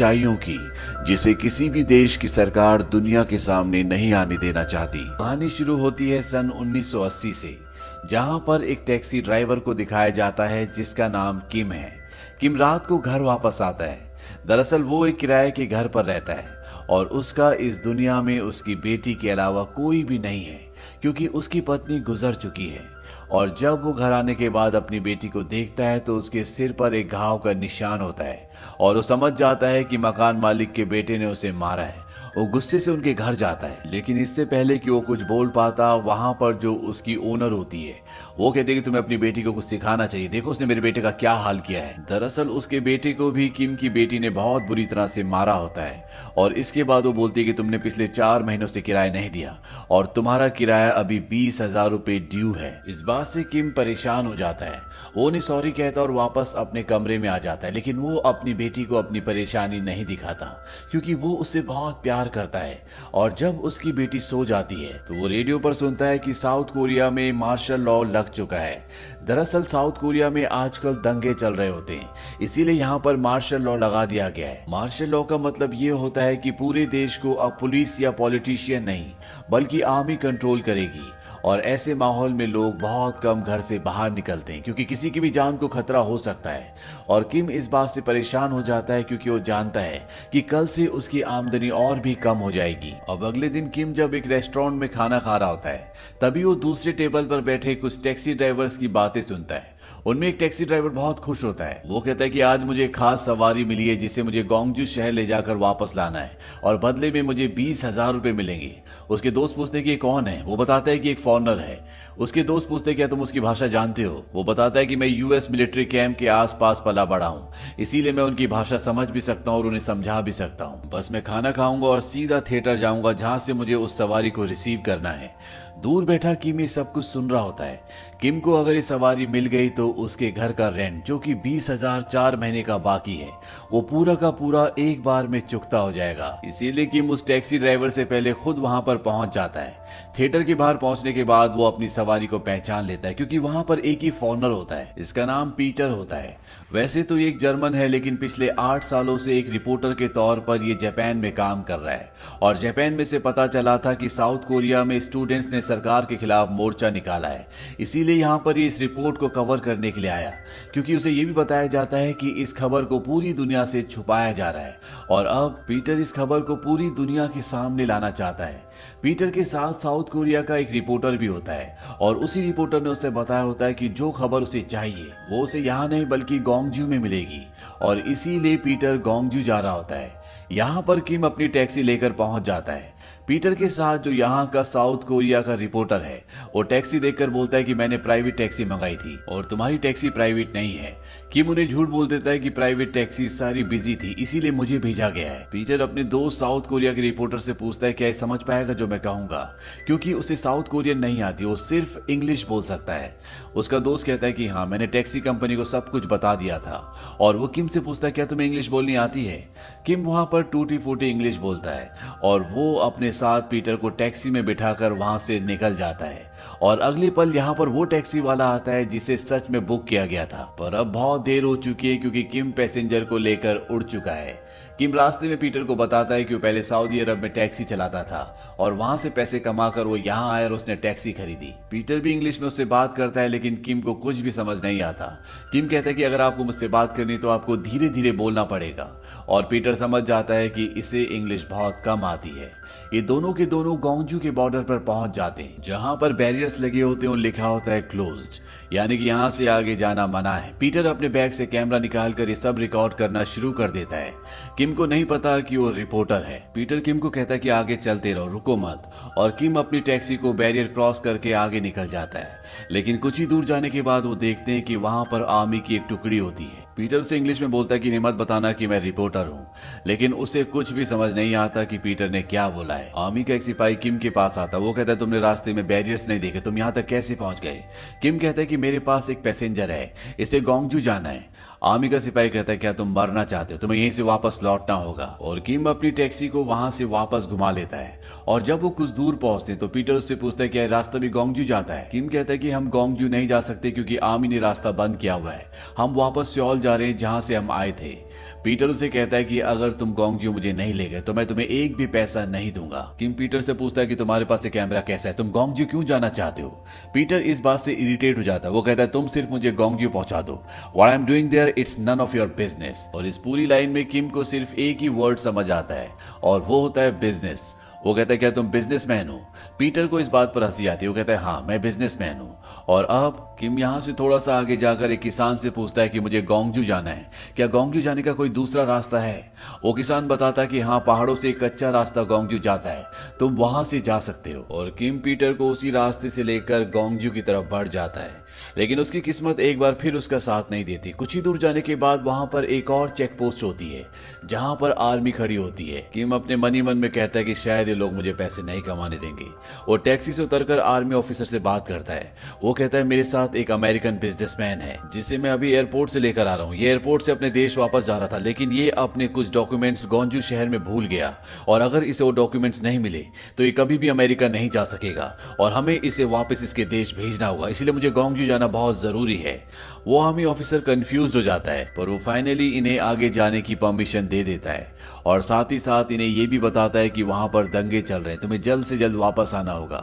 सच्चाइयों की, जिसे किसी भी देश की सरकार दुनिया के सामने नहीं आने देना चाहती। कहानी शुरू होती है सन 1980 से, जहां पर एक टैक्सी ड्राइवर को दिखाया जाता है जिसका नाम किम है। किम रात को घर वापस आता है। दरअसल वो एक किराए के घर पर रहता है और उसका इस दुनिया में उसकी बेटी के अलावा कोई भी नहीं है, क्योंकि उसकी पत्नी गुजर चुकी है। और जब वो घर आने के बाद अपनी बेटी को देखता है तो उसके सिर पर एक घाव का निशान होता है और वो समझ जाता है कि मकान मालिक के बेटे ने उसे मारा है। वो गुस्से से उनके घर जाता है, लेकिन इससे पहले कि वो कुछ बोल पाता, वहां पर जो उसकी ओनर होती है वो कहती है कि तुम्हें अपनी बेटी को कुछ सिखाना चाहिए, देखो उसने मेरे बेटे का क्या हाल किया है। दरअसल उसके बेटे को भी किम की बेटी ने बहुत बुरी तरह से मारा होता है और इसके बाद वो बोलती है कि तुमने पिछले 4 महीनों से किराया नहीं दिया और तुम्हारा किराया अभी 20,000 रुपए ड्यू है। इस बात से किम परेशान हो जाता है। वो उन्हें सॉरी कहता और वापस अपने कमरे में आ जाता है, लेकिन वो अपनी बेटी को अपनी परेशानी नहीं दिखाता, क्योंकि वो उससे बहुत प्यार करता है। और जब उसकी बेटी सो जाती है तो वो रेडियो पर सुनता है कि साउथ कोरिया में मार्शल लॉ लग चुका है। दरअसल साउथ कोरिया में आजकल दंगे चल रहे होते हैं, इसीलिए यहाँ पर मार्शल लॉ लगा दिया गया है। मार्शल लॉ का मतलब ये होता है कि पूरे देश को अब पुलिस या पॉलिटिशियन नहीं बल्कि आर्मी कंट्रोल करेगी। और ऐसे माहौल में लोग बहुत कम घर से बाहर निकलते हैं, क्योंकि किसी की भी जान को खतरा हो सकता है। और किम इस बात से परेशान हो जाता है, क्योंकि वो जानता है कि कल से उसकी आमदनी और भी कम हो जाएगी। अब अगले दिन किम जब एक रेस्टोरेंट में खाना खा रहा होता है, तभी वो दूसरे टेबल पर बैठे कुछ टैक्सी ड्राइवर्स की बातें सुनता है। उनमें एक टैक्सी ड्राइवर बहुत खुश होता है। वो कहता है कि आज मुझे एक खास सवारी मिली है जिसे मुझे गोंगजू शहर ले जाकर वापस लाना है और बदले में मुझे 20,000 रुपए मिलेंगे। उसके दोस्त पूछते हैं कि ये कौन है। वो बताता है कि एक फॉरेनर है। उसके दोस्त पूछते हैं क्या तुम उसकी भाषा जानते हो। वो बताता है कि मैं यूएस मिलिट्री कैंप के आसपास पला बड़ा हूँ, इसीलिए मैं उनकी भाषा समझ भी सकता हूँ और उन्हें समझा भी सकता हूँ। बस मैं खाना खाऊंगा और सीधा थिएटर जाऊंगा जहां से मुझे उस सवारी को रिसीव करना है। दूर बैठा किम ये सब कुछ सुन रहा होता है। किम को अगर ये सवारी मिल गई तो उसके घर का रेंट, जो कि 20,000 4 महीने का बाकी है, वो पूरा का पूरा एक बार में चुकता हो जाएगा। इसीलिए किम उस टैक्सी ड्राइवर से पहले खुद वहां पर पहुंच जाता है। थिएटर के बाहर पहुंचने के बाद वो अपनी सवारी को पहचान लेता है, क्योंकि वहां पर एक ही फॉरेनर होता है। इसका नाम पीटर होता है। वैसे तो ये एक जर्मन है, लेकिन पिछले 8 सालों से एक रिपोर्टर के तौर पर ये जापान में काम कर रहा है। और जापान में से पता चला था कि साउथ कोरिया में स्टूडेंट्स ने सरकार के खिलाफ मोर्चा निकाला है, इसीलिए यहाँ पर ये इस रिपोर्ट को कवर करने के लिए आया, क्योंकि उसे ये भी बताया जाता है कि इस खबर को पूरी दुनिया से छुपाया जा रहा है और अब पीटर इस खबर को पूरी दुनिया के सामने लाना चाहता है। पीटर के साथ साउथ कोरिया का एक रिपोर्टर भी होता है और उसी रिपोर्टर ने उसे बताया होता है कि जो खबर उसे चाहिए वो उसे यहाँ नहीं बल्कि गोंगजू में मिलेगी, और इसीलिए पीटर गोंगजू जा रहा होता है। यहाँ पर किम अपनी टैक्सी लेकर पहुंच जाता है। पीटर के साथ जो यहाँ का साउथ कोरिया का रिपोर्टर है, वो टैक्सी देखकर बोलता है कि मैंने प्राइवेट टैक्सी मंगाई थी और तुम्हारी टैक्सी प्राइवेट नहीं है। किम उन्हें झूठ बोल देता है कि प्राइवेट टैक्सी सारी बिजी थी, इसीलिए मुझे भेजा गया है। पीटर अपने दोस्त साउथ कोरिया के रिपोर्टर से पूछता है क्या ये समझ पाएगा जो मैं कहूंगा, क्योंकि उसे साउथ कोरियन नहीं आती, वो सिर्फ इंग्लिश बोल सकता है। उसका दोस्त कहता है कि हाँ, मैंने टैक्सी कंपनी को सब कुछ बता दिया था। और वो किम से पूछता है क्या तुम्हें इंग्लिश बोलनी आती है। किम वहां पर टूटी फूटी इंग्लिश बोलता है और वो अपने साथ पीटर को टैक्सी में बिठाकर वहां से निकल जाता है। और अगले पल यहाँ पर वो टैक्सी वाला आता है जिसे सच में बुक किया गया था, पर अब बहुत देर हो चुकी है क्योंकि किम पैसेंजर को लेकर उड़ चुका है। किम रास्ते में पीटर को बताता है कि वो पहले सऊदी अरब में टैक्सी चलाता था और वहां से पैसे कमाकर वो यहाँ आया और उसने टैक्सी खरीदी। पीटर भी इंग्लिश में उससे बात करता है, लेकिन किम को कुछ भी समझ नहीं आता। किम कहता है कि अगर आपको मुझसे बात करनी तो आपको धीरे धीरे बोलना पड़ेगा, और पीटर समझ जाता है कि इसे इंग्लिश बहुत कम आती है। ये दोनों के दोनों गोंगजू के बॉर्डर पर पहुंच जाते हैं, जहां पर बैरियर्स लगे होते हैं और लिखा होता है क्लोज्ड, यानी कि यहाँ से आगे जाना मना है। पीटर अपने बैग से कैमरा निकालकर ये सब रिकॉर्ड करना शुरू कर देता है। किम को नहीं पता कि वो रिपोर्टर है। पीटर किम को कहता है कि आगे चलते रहो, रुको मत, और किम अपनी टैक्सी को बैरियर क्रॉस करके आगे निकल जाता है। लेकिन कुछ ही दूर जाने के बाद वो देखते हैं कि वहां पर आर्मी की एक टुकड़ी होती है। पीटर उसे इंग्लिश में बोलता है कि इन्हें मत बताना कि मैं रिपोर्टर हूँ, लेकिन उसे कुछ भी समझ नहीं आता कि पीटर ने क्या बोला है। आर्मी का एक सिपाही किम के पास आता, वो कहता है तुमने रास्ते में बैरियर्स नहीं देखे, तुम यहाँ तक कैसे पहुंच गए। किम कहता है कि मेरे पास एक पैसेंजर है, इसे गोंगजू जाना है। आर्मी का सिपाही कहता है क्या तुम मरना चाहते हो, तुम्हें यहीं से वापस लौटना होगा। और किम अपनी टैक्सी को वहां से वापस घुमा लेता है। और जब वो कुछ दूर पहुंचते तो पीटर उससे पूछता है क्या रास्ता भी गोंगजू जाता है। किम कहता है कि हम गोंगजू नहीं जा सकते क्योंकि आर्मी ने रास्ता बंद किया हुआ है, हम वापस सियोल जा रहे हैं जहां से हम आए थे। पीटर उसे कहता है कि अगर तुम गोंगजू मुझे नहीं ले गए तो मैं तुम्हें एक भी पैसा नहीं दूंगा। किम पीटर से पूछता है कि तुम्हारे पास ये कैमरा कैसा है, तुम गोंगजू क्यों जाना चाहते हो। पीटर इस बात से इरिटेट हो जाता है। वो कहता है तुम सिर्फ मुझे गोंगजू पहुंचा दो, what I am doing there it's none of your business. और इस पूरी लाइन में किम को सिर्फ एक ही वर्ड समझ आता है और वो होता है बिजनेस। वो कहता है क्या तुम बिजनेसमैन हो। पीटर को इस बात पर हंसी आती है। वो कहता है हाँ मैं बिजनेसमैन हूँ। और अब किम यहाँ से थोड़ा सा आगे जाकर एक किसान से पूछता है कि मुझे गोंगजू जाना है, क्या गोंगजू जाने का कोई दूसरा रास्ता है। वो किसान बताता है कि हाँ पहाड़ों से एक कच्चा रास्ता गोंगजू जाता है, तुम वहां से जा सकते हो। और किम पीटर को उसी रास्ते से लेकर गोंगजू की तरफ बढ़ जाता है, लेकिन उसकी किस्मत एक बार फिर उसका साथ नहीं देती। कुछ ही दूर जाने के बाद वहां पर एक और चेक पोस्ट होती है जहां पर आर्मी खड़ी होती है। किम अपने मन ही मन में कहता है कि शायद ये लोग मुझे पैसे नहीं कमाने देंगे। वो टैक्सी से उतरकर आर्मी ऑफिसर से बात करता है। वो कहता है मेरे साथ एक अमेरिकन बिजनेसमैन है जिसे मैं अभी एयरपोर्ट से लेकर आ रहा हूँ। ये एयरपोर्ट से अपने देश वापस जा रहा था, लेकिन ये अपने कुछ डॉक्यूमेंट्स गोंगजू शहर में भूल गया और अगर इसे वो डॉक्यूमेंट्स नहीं मिले तो ये कभी भी अमेरिका नहीं जा सकेगा और हमें इसे वापस इसके देश भेजना होगा, इसलिए मुझे गोंगजू जाना बहुत जरूरी है। वो आर्मी ऑफिसर कंफ्यूज हो जाता है, पर वो फाइनली इन्हें आगे जाने की परमिशन दे देता है और साथ ही साथ इन्हें यह भी बताता है कि वहां पर दंगे चल रहे हैं, तुम्हें जल्द से जल्द वापस आना होगा।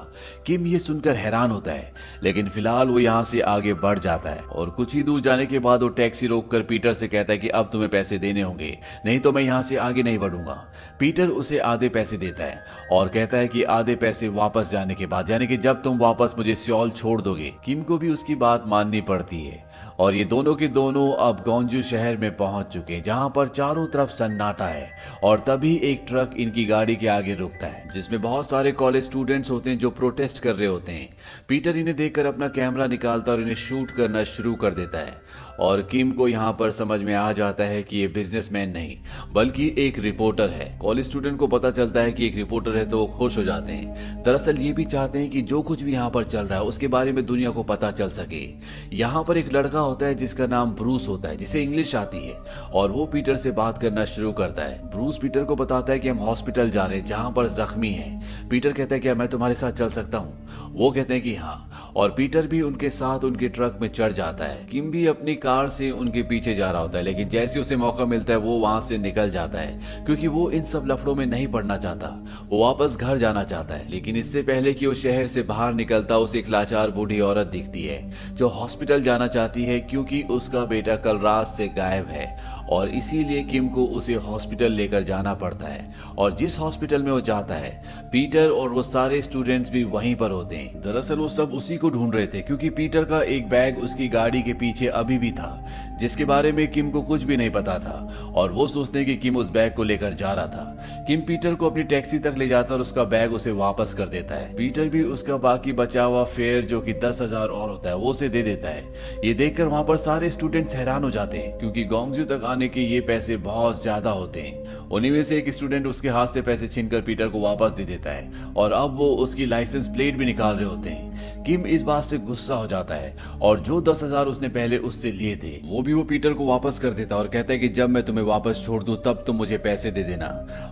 किम ये सुनकर हैरान होता है, लेकिन फिलहाल वो यहाँ से आगे बढ़ जाता है और कुछ ही दूर जाने के बाद वो टैक्सी रोककर पीटर से कहता है कि अब तुम्हें पैसे देने होंगे, नहीं तो मैं यहाँ से आगे नहीं बढ़ूंगा। पीटर उसे आधे पैसे देता है और कहता है कि आधे पैसे वापस जाने के बाद, यानी कि जब तुम वापस मुझे सियोल छोड़ दोगे। किम को भी उसकी बात माननी पड़ती है और ये दोनों के दोनों अब गोंगजू शहर में पहुंच चुके हैं जहां पर चारों तरफ सन्नाटा है। और तभी एक ट्रक इनकी गाड़ी के आगे रुकता है जिसमें बहुत सारे कॉलेज स्टूडेंट्स होते हैं जो प्रोटेस्ट कर रहे होते हैं। पीटर इन्हें देखकर अपना कैमरा निकालता और इन्हें शूट करना शुरू कर देता है और किम को यहाँ पर समझ में आ जाता है कि ये बिजनेसमैन नहीं बल्कि एक रिपोर्टर है। कॉलेज स्टूडेंट को पता चलता है कि एक रिपोर्टर है तो वो खुश हो जाते हैं। दरअसल ये भी चाहते हैं कि जो कुछ भी यहाँ पर चल रहा है उसके बारे में दुनिया को पता चल सके। यहाँ पर एक लड़का होता है जिसका नाम ब्रूस होता है, जिसे इंग्लिश आती है और वो पीटर से बात करना शुरू करता है। ब्रूस पीटर को बताता है कि हम हॉस्पिटल जा रहे हैं जहाँ पर जख्मी है। पीटर कहता है क्या मैं तुम्हारे साथ चल सकता हूँ। वो कहते हैं कि हाँ और पीटर भी उनके साथ उनके ट्रक में चढ़ जाता है। किम भी अपनी कार से उनके पीछे जा रहा होता है, लेकिन जैसे उसे मौका मिलता है वो वहां से निकल जाता है क्योंकि वो इन सब लफड़ों में नहीं पड़ना चाहता। वो वापस घर जाना चाहता है, लेकिन इससे पहले कि वो शहर से बाहर निकलता उसे एक लाचार बूढ़ी औरत दिखती है जो हॉस्पिटल जाना चाहती है क्योंकि उसका बेटा कल रात से गायब है और इसीलिए किम को उसे हॉस्पिटल लेकर जाना पड़ता है। और जिस हॉस्पिटल में वो जाता है पीटर और वो सारे स्टूडेंट्स भी वहीं पर होते हैं। दरअसल वो सब उसी को ढूंढ रहे थे क्योंकि पीटर का एक बैग उसकी गाड़ी के पीछे अभी भी था जिसके बारे में किम को कुछ भी नहीं पता था और वो सोचते हैं कि किम उस बैग को लेकर जा रहा था। किम पीटर को अपनी टैक्सी तक ले जाता और उसका बैग उसे वापस कर देता है। पीटर भी उसका बाकी बचा हुआ फेयर जो कि 10,000 और होता है वो उसे दे देता है। ये देखकर वहां पर सारे स्टूडेंट्स हैरान हो जाते हैं क्योंकि गोंगजू तक आने के ये पैसे बहुत ज्यादा होते हैं। उन्हीं में से एक स्टूडेंट उसके हाथ से पैसे छीनकर पीटर को वापस दे देता है और अब वो उसकी लाइसेंस प्लेट भी निकाल रहे होते हैं। किम इस बात से गुस्सा हो जाता है और जो 10,000 उसने पहले उससे लिए थे वो पीटर को वापस कर देता और कहता है कि जब मैं तुम्हें वापस छोड़ दूं तब तुम मुझे पैसे दे देना।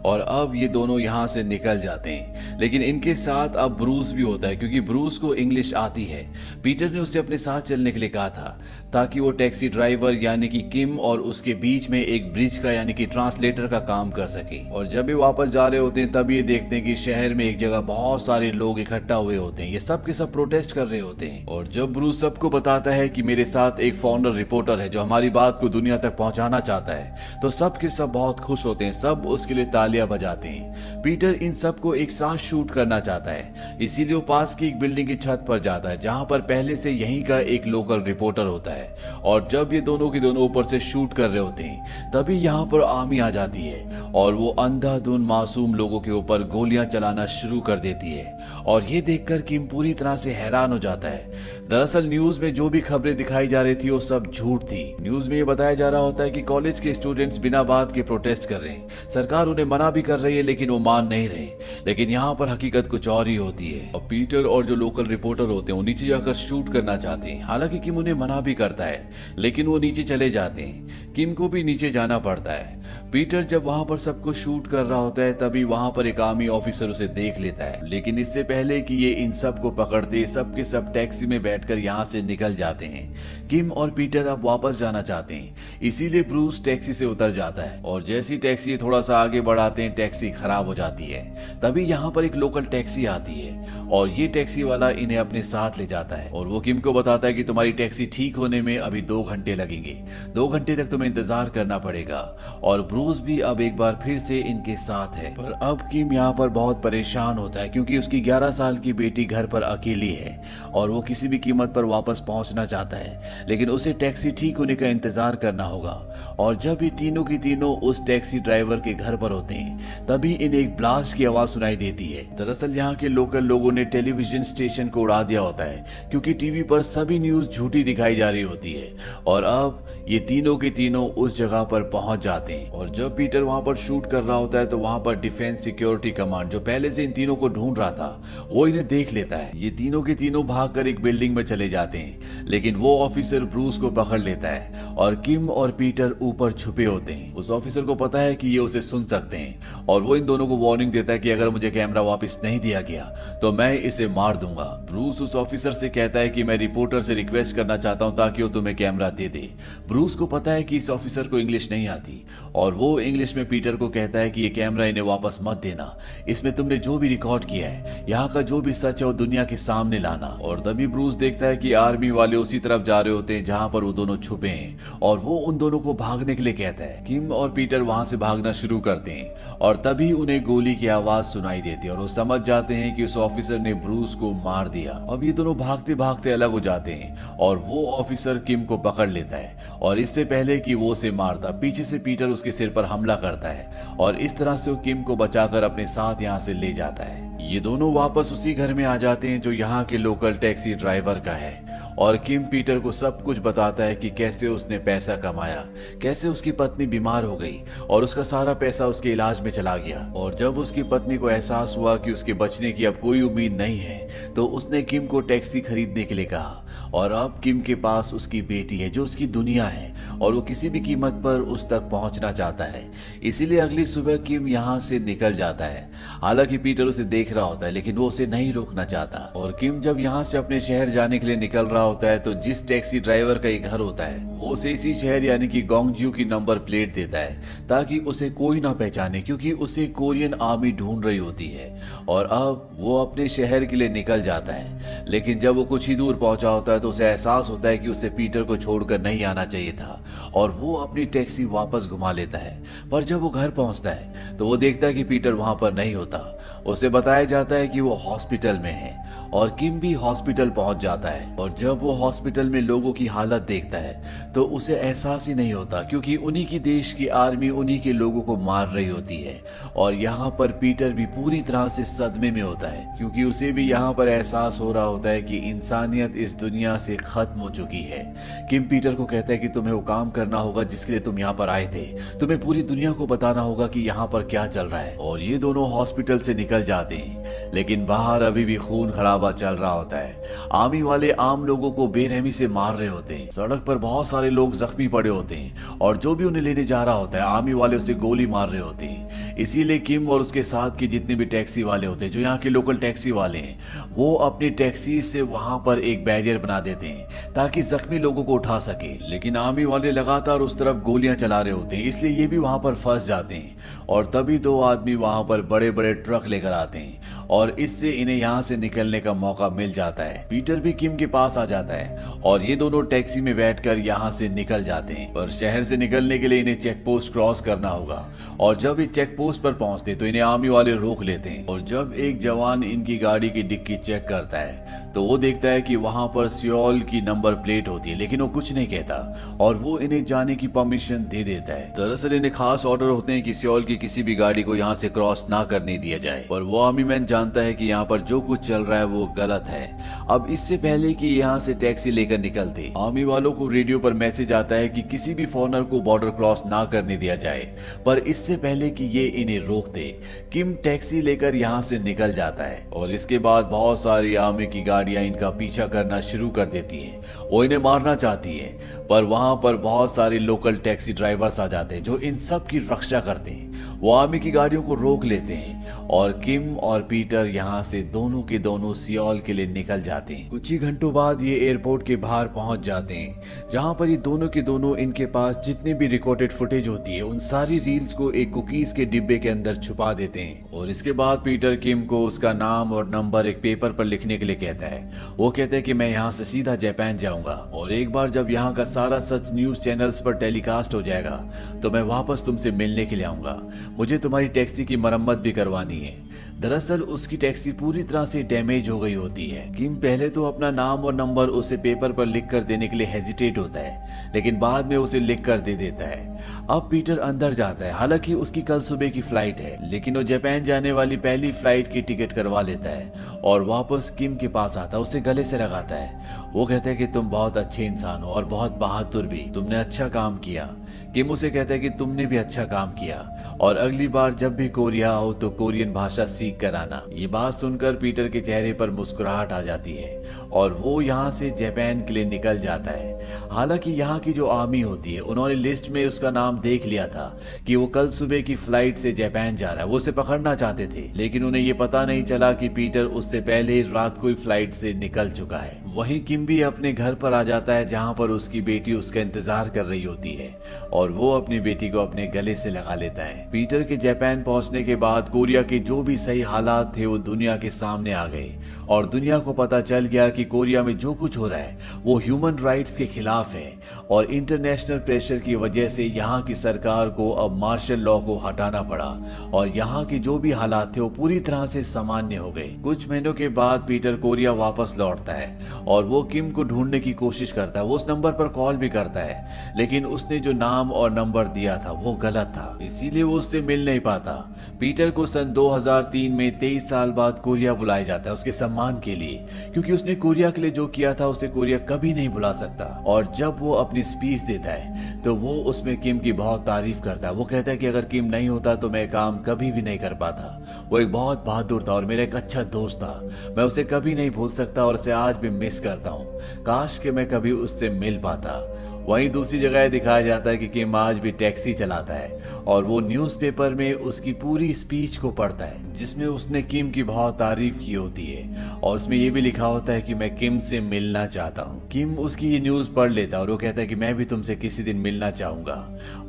और अब ये दोनों यहाँ से निकल जाते हैं, लेकिन इनके साथ अब ब्रूस भी होता है क्योंकि ब्रूस को इंग्लिश आती है। पीटर ने उससे अपने साथ चलने के लिए कहा था ताकि वो टैक्सी ड्राइवर यानी कि किम और उसके बीच में एक ब्रिज का यानी कि ट्रांसलेटर का काम कर सके। और जब ये वापस जा रहे होते हैं तब ये देखते हैं कि शहर में एक जगह बहुत सारे लोग इकट्ठा हुए होते हैं। ये सब के सब प्रोटेस्ट कर रहे होते हैं और जब ब्रूस सबको बताता है कि मेरे साथ एक फॉरेनर रिपोर्टर है जो हमारी बात को दुनिया तक पहुंचाना चाहता है तो सब के सब बहुत खुश होते हैं, सब उसके लिए तालियां बजाते हैं। पीटर इन सब को एक साथ शूट करना चाहता है, इसीलिए वो पास की एक बिल्डिंग की छत पर जाता है जहां पर पहले से यहीं का एक लोकल रिपोर्टर होता है। और जब ये दोनों के दोनों ऊपर से शूट कर रहे होते हैं तभी यहाँ पर आर्मी आ जाती है और वो अंधाधुन मासूम लोगों के ऊपर गोलियां चलाना शुरू कर देती है। और ये देखकर किम पूरी तरह से हैरान हो जाता है। दरअसल न्यूज में जो भी खबरें दिखाई जा रही थी वो सब झूठ थी। न्यूज में ये बताया जा रहा होता है कि कॉलेज के स्टूडेंट्स बिना बात के प्रोटेस्ट कर रहे हैं, सरकार उन्हें मना भी कर रही है लेकिन वो मान नहीं रहे। लेकिन यहाँ पर हकीकत कुछ और ही होती है और पीटर और जो लोकल रिपोर्टर होते हैं वो नीचे जाकर शूट करना चाहते हैं। हालांकि किम उन्हें मना भी करता है लेकिन वो नीचे चले जाते हैं। किम को भी नीचे जाना पड़ता है। पीटर जब वहां पर सबको शूट कर रहा होता है तभी वहां पर एक आर्मी ऑफिसर उसे देख लेता है, लेकिन इससे पहले कि ये इन सब को पकड़ते सब के सब टैक्सी में बैठकर यहाँ से निकल जाते हैं। किम और पीटर अब वापस जाना चाहते हैं, इसीलिए ब्रूस टैक्सी से उतर जाता है और जैसी टैक्सी थोड़ा सा आगे बढ़ाते हैं टैक्सी खराब हो जाती है। तभी यहाँ पर एक लोकल टैक्सी आती है और ये टैक्सी वाला इन्हें अपने साथ ले जाता है और वो किम को बताता है कि तुम्हारी टैक्सी ठीक होने में अभी 2 घंटे लगेंगे, 2 घंटे तक तुम्हें इंतजार करना पड़ेगा। और ब्रूस भी अब एक बार फिर से इनके साथ है। पर अब किम यहाँ पर बहुत परेशान होता है क्योंकि उसकी 11 साल की बेटी घर पर अकेली है और वो किसी भी कीमत पर वापस पहुंचना चाहता है, लेकिन उसे टैक्सी ठीक होने का इंतजार करना होगा। और जब ये तीनों की तीनों उस टैक्सी ड्राइवर के घर पर होते हैं तभी इन्हें एक ब्लास्ट की आवाज सुनाई देती है। दरअसल यहाँ के लोकल लोगों ने टेलीविजन स्टेशन को उड़ा दिया होता है क्योंकि टीवी पर सभी न्यूज झूठी दिखाई जा रही होती है। और अब ये तीनों के तीनों उस जगह पर पहुंच जाते हैं और जब पीटर वहां पर शूट कर रहा होता है तो वहां पर डिफेंस सिक्योरिटी कमांड जो पहले से इन तीनों को ढूंढ रहा था वो इन्हें देख लेता है। ये तीनों के तीनों भागकर एक बिल्डिंग में चले जाते हैं, लेकिन वो ऑफिसर ब्रूस को पकड़ लेता है और किम और पीटर ऊपर छुपे होते हैं। उस ऑफिसर को पता है कि ये उसे सुन सकते हैं और वो इन दोनों को वार्निंग देता है कि अगर मुझे कैमरा वापस नहीं दिया गया तो मैं इसे मार दूंगा। ब्रूस उस ऑफिसर से कहता है कि मैं रिपोर्टर से रिक्वेस्ट करना चाहता हूं ताकि वो तुम्हें कैमरा दे दे। ब्रूस को पता है कि इस ऑफिसर को इंग्लिश नहीं आती और वो इंग्लिश में पीटर को कहता है कि ये कैमरा इन्हें वापस मत देना, इसमें तुमने जो भी रिकॉर्ड किया है यहाँ का जो भी सच है वो दुनिया के सामने लाना। और तभी ब्रूस देखता है कि आर्मी वाले उसी तरफ जा रहे होते हैं जहाँ पर वो दोनों छुपे हैं और वो उन दोनों को भागने के लिए कहता है। किम और पीटर वहां से भागना शुरू करते हैं और तभी उन्हें गोली की आवाज सुनाई देती है और वो समझ जाते हैं कि उस ऑफिसर ने ब्रूस को मार दिया। अब ये दोनों भागते भागते अलग हो जाते हैं और वो ऑफिसर किम को पकड़ लेता है और इससे पहले कि वो उसे मारता पीछे से पीटर उसके सिर पर हमला करता है और इस तरह से वो किम को बचाकर अपने साथ यहाँ से ले जाता है। ये दोनों वापस उसी घर में आ जाते हैं जो यहाँ के लोकल टैक्सी ड्राइवर का है और किम पीटर को सब कुछ बताता है कि कैसे उसने पैसा कमाया, कैसे उसकी पत्नी बीमार हो गई और उसका सारा पैसा उसके इलाज में चला गया। और जब उसकी पत्नी को एहसास हुआ कि उसके बचने की अब कोई उम्मीद नहीं है तो उसने किम को टैक्सी खरीदने के लिए कहा और अब किम के पास उसकी बेटी है जो उसकी दुनिया है और वो किसी भी कीमत पर उस तक पहुंचना चाहता है। इसीलिए अगली सुबह किम यहाँ से निकल जाता है। हालांकि पीटर उसे देख रहा होता है लेकिन वो उसे नहीं रोकना चाहता और किम जब यहाँ से अपने शहर जाने के लिए निकल रहा होता है तो जिस टैक्सी ड्राइवर का ये घर होता है वो उसे इसी शहर यानी कि गोंगज्यू की नंबर प्लेट देता है ताकि उसे कोई ना पहचाने क्योंकि उसे कोरियन आर्मी ढूंढ रही होती है। और अब वो अपने शहर के लिए निकल जाता है, लेकिन जब वो कुछ ही दूर पहुंचा होता है तो उसे एहसास होता है कि उसे पीटर को छोड़कर नहीं आना चाहिए था और वो अपनी टैक्सी वापस घुमा लेता है। पर जब वो घर पहुंचता है तो वो देखता है कि पीटर वहां पर नहीं होता। उसे बताया जाता है कि वो हॉस्पिटल में है और किम भी हॉस्पिटल पहुंच जाता है और जब वो हॉस्पिटल में लोगों की हालत देखता है तो उसे एहसास ही नहीं होता क्योंकि उन्हीं की देश की आर्मी उन्हीं के लोगों को मार रही होती है। और यहाँ पर पीटर भी पूरी तरह से सदमे में होता है क्योंकि उसे भी यहाँ पर एहसास हो रहा होता है कि इंसानियत इस दुनिया से खत्म हो चुकी है। किम पीटर को कहता है कि तुम्हें वो काम करना होगा जिसके लिए तुम यहाँ पर आए थे, तुम्हें पूरी दुनिया को बताना होगा कि यहाँ पर क्या चल रहा है। और ये दोनों हॉस्पिटल से निकल जाते हैं लेकिन बाहर अभी भी खून खराबा चल रहा होता है। आर्मी वाले आम लोगों को बेरहमी से मार रहे होते हैं, सड़क पर बहुत सारे लोग जख्मी पड़े होते हैं और जो भी उन्हें लेने जा रहा होता है आर्मी वाले उसे गोली मार रहे होते हैं। इसीलिए किम और उसके साथ के जितने भी टैक्सी वाले होते हैं जो यहाँ के लोकल टैक्सी वाले हैं वो अपनी टैक्सी से वहां पर एक बैरियर बना देते हैं ताकि जख्मी लोगों को उठा सके। लेकिन आर्मी वाले लगातार उस तरफ गोलियां चला रहे होते हैं इसलिए ये भी वहां पर फंस जाते हैं और तभी 2 आदमी वहां पर बड़े बड़े ट्रक लेकर आते हैं और इससे इन्हें यहाँ से निकलने का मौका मिल जाता है। पीटर भी किम के पास आ जाता है और ये दोनों टैक्सी में बैठकर यहाँ से निकल जाते हैं। पर शहर से निकलने के लिए इन्हें चेक पोस्ट क्रॉस करना होगा और जब इस चेक पोस्ट पर पहुंचते तो इन्हें आर्मी वाले रोक लेते हैं और जब एक जवान इनकी गाड़ी की डिक्की चेक करता है तो वो देखता है कि वहां पर सियोल की नंबर प्लेट होती है लेकिन वो कुछ नहीं कहता और वो इन्हें जाने की परमिशन दे देता है। दरअसल इन्हें खास ऑर्डर होते हैं कि सियोल की किसी भी गाड़ी को यहाँ से क्रॉस ना करने दिया जाए। पर वो आर्मी मैन जानता है कि यहाँ पर जो कुछ चल रहा है वो गलत है। अब इससे पहले कि यहाँ से टैक्सी लेकर निकलते, आर्मी वालों को रेडियो पर मैसेज आता है कि किसी भी फॉरेनर को बॉर्डर क्रॉस ना करने दिया जाए। पर इससे पहले कि ये इन्हें रोक दे, किम टैक्सी लेकर यहाँ से निकल जाता है और इसके बाद बहुत सारी आर्मी की गाड़ियां इनका पीछा करना शुरू कर देती हैं। वो इन्हें मारना चाहती है, पर वहां पर बहुत सारे लोकल टैक्सी ड्राइवर्स आ जाते हैं जो इन सब की रक्षा करते हैं। वो आर्मी की गाड़ियों को रोक लेते हैं और किम और पीटर यहाँ से दोनों के दोनों सियोल के लिए निकल जाते हैं। कुछ ही घंटों बाद ये एयरपोर्ट के बाहर पहुंच जाते हैं, जहां पर ये दोनों के दोनों इनके पास जितने भी रिकॉर्डेड फुटेज होती है उन सारी रील्स को एक कुकीज के डिब्बे के अंदर छुपा देते हैं। और इसके बाद पीटर किम को उसका नाम और नंबर एक पेपर पर लिखने के लिए कहता है। वो कहता है कि मैं यहाँ से सीधा जापान जाऊंगा और एक बार जब यहाँ का सारा सच न्यूज चैनल्स पर टेलीकास्ट हो जाएगा तो मैं वापस तुमसे मिलने के लिए आऊंगा। मुझे तुम्हारी टैक्सी की मरम्मत भी करवानी है। दरअसल उसकी टैक्सी पूरी तरह से डैमेज हो गई होती है। किम पहले तो अपना नाम और नंबर उसे पेपर पर लिख कर देने के लिए हेजिटेट होता है, लेकिन बाद में उसे लिख कर दे देता है। अब पीटर अंदर जाता है। हालांकि उसकी कल सुबह की फ्लाइट है, लेकिन वो जापान जाने वाली पहली फ्लाइट की टिकट करवा लेता है और वापस किम के पास आता है, उसे गले से लगाता है। वो कहता है कि तुम बहुत अच्छे इंसान हो और बहुत बहादुर भी, तुमने अच्छा काम किया। किम उसे कहता है कि तुमने भी अच्छा काम किया और अगली बार जब भी कोरिया आओ तो कोरियन भाषा सीख कर आना। ये बात सुनकर पीटर के चेहरे पर मुस्कुराहट आ जाती है और वो यहाँ से जापान के लिए निकल जाता है। हालांकि यहाँ की जो आर्मी होती है उन्होंने लिस्ट में उसका नाम देख लिया था कि वो कल सुबह की फ्लाइट से जापान जा रहा है। वो उसे पकड़ना चाहते थे, लेकिन उन्हें ये पता नहीं चला कि पीटर उससे पहले रात को ही फ्लाइट से निकल चुका है। वहीं किम भी अपने घर पर आ जाता है, जहाँ पर उसकी बेटी उसका इंतजार कर रही होती है और वो अपनी बेटी को अपने गले से लगा लेता है। पीटर के जापान पहुंचने के बाद कोरिया के जो भी सही हालात थे वो दुनिया के सामने आ गए और दुनिया को पता चल गया कि कोरिया में जो कुछ हो रहा है वो ह्यूमन राइट्स के खिलाफ है और इंटरनेशनल प्रेशर की वजह से यहाँ की सरकार को अब मार्शल लॉ को हटाना पड़ा और यहाँ के जो भी हालात थे वो पूरी तरह से सामान्य हो गए। कुछ महीनों के बाद पीटर कोरिया वापस लौटता है और वो किम को ढूंढने की कोशिश करता है। वो उस नंबर पर कॉल भी करता है, लेकिन उसने जो नाम और नंबर दिया था वो गलत था, इसीलिए वो उससे मिल नहीं पाता। पीटर को सन 2003 में 23 साल बाद कोरिया बुलाया जाता है उसके सम्मान के लिए, क्योंकि उसने कोरिया के लिए जो किया था उसे कोरिया कभी नहीं भुला सकता। और जब वो अपनी स्पीच देता है तो वो उसमें किम की बहुत तारीफ करता है। वो कहता है कि अगर किम नहीं होता तो मैं काम कभी भी नहीं कर पाता। वो एक बहुत बहादुर था और मेरा एक अच्छा दोस्त था। मैं उसे कभी नहीं भूल सकता और उसे आज भी मिस करता हूँ। काश कि मैं कभी उससे मिल पाता। वहीं दूसरी जगह दिखाया जाता है कि किम आज भी टैक्सी चलाता है और वो न्यूज़पेपर में उसकी पूरी स्पीच को पढ़ता है जिसमें उसने किम की बहुत तारीफ की होती है और उसमें ये भी लिखा होता है कि मैं किम से मिलना चाहता हूँ। किम उसकी ये न्यूज़ पढ़ लेता है और वो कहता है कि मैं भी तुमसे किसी दिन मिलना चाहूंगा।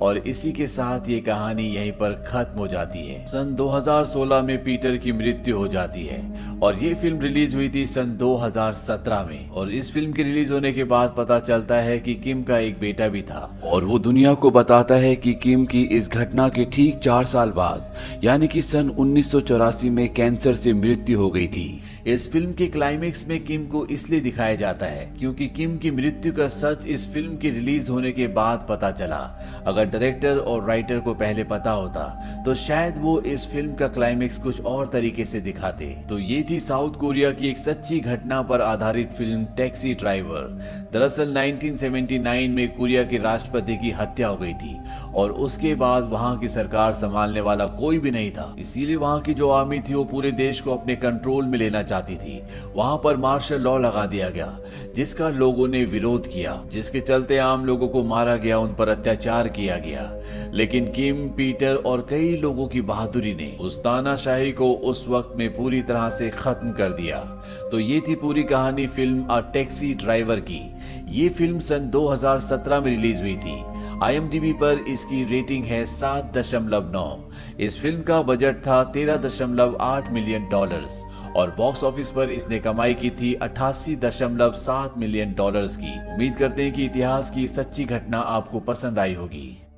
और इसी के साथ ये कहानी यहीं पर खत्म हो जाती है। सन 2016 में पीटर की मृत्यु हो जाती है और ये फिल्म रिलीज हुई थी सन 2017 में। और इस फिल्म के रिलीज होने के बाद पता चलता है कि किम का एक बेटा भी था और वो दुनिया को बताता है कि किम की इस घटना के ठीक 4 साल बाद यानी कि सन 1984 में कैंसर से मृत्यु हो गई थी। इस फिल्म के क्लाइमेक्स में किम को इसलिए दिखाया जाता है क्योंकि किम की मृत्यु का सच इस फिल्म के रिलीज होने के बाद पता चला। अगर डायरेक्टर और राइटर को पहले पता होता तो शायद वो इस फिल्म का क्लाइमेक्स कुछ और तरीके से दिखाते। तो ये थी साउथ कोरिया की एक सच्ची घटना पर आधारित फिल्म टैक्सी ड्राइवर। दरअसल 1979 में कोरिया के राष्ट्रपति की हत्या हो गई थी और उसके बाद वहां की सरकार संभालने वाला कोई भी नहीं था। इसीलिए वहां की जो आर्मी थी वो पूरे देश को अपने कंट्रोल में लेना चाहती थी। वहां पर मार्शल लॉ लगा दिया गया जिसका लोगों ने विरोध किया, जिसके चलते आम लोगों को मारा गया, उन पर अत्याचार किया गया। लेकिन किम, पीटर और कई लोगों की बहादुरी ने उस तानाशाही को उस वक्त में पूरी तरह से खत्म कर दिया। तो ये थी पूरी कहानी फिल्म अ टैक्सी ड्राइवर की। ये फिल्म सन 2017 में रिलीज हुई थी। IMDb पर इसकी रेटिंग है 7.9। इस फिल्म का बजट था $13.8 मिलियन और बॉक्स ऑफिस पर इसने कमाई की थी $88.7 मिलियन की। उम्मीद करते हैं कि इतिहास की सच्ची घटना आपको पसंद आई होगी।